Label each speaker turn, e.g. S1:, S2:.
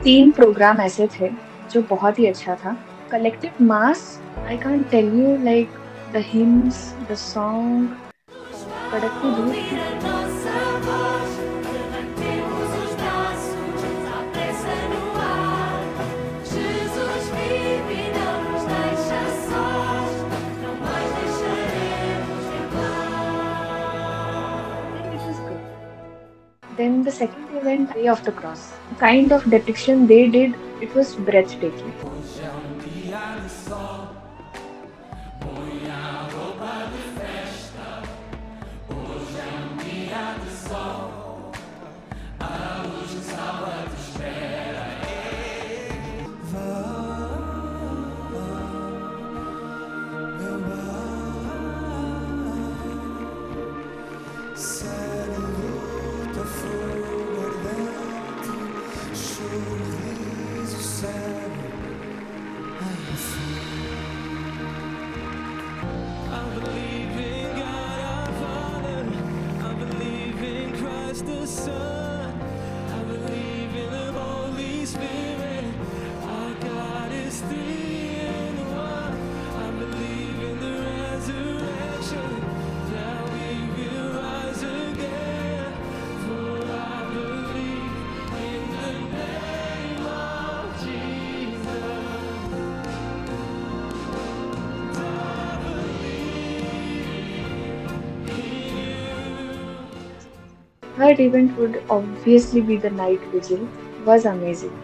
S1: 3 programme ऐसे थे जो बहुत ही अच्छा था। Collective mass I can't tell you like the hymns, the song कड़कती धूप
S2: Ouvir a nossa voz, levantemos os braços, a pressa no ar. Jesus vive, não nos deixa sós, não mais deixaremos de amar.
S1: then it was good. Then the second event, Way of the Cross. The kind of depiction they did, it was breathtaking.
S2: Hoje é dia de sol, põe a roupa de festa. Hoje é dia de sol, a luz do sábado espera. Sério, luta, fogo ardente, sorriso sério. I believe in God our Father. I believe in Christ the Son. I believe in the Holy Spirit. Our God is three in one. I believe in the resurrection. Now we will rise again. For I believe in the name of Jesus.
S1: Third event would obviously be the night vigil. Was amazing.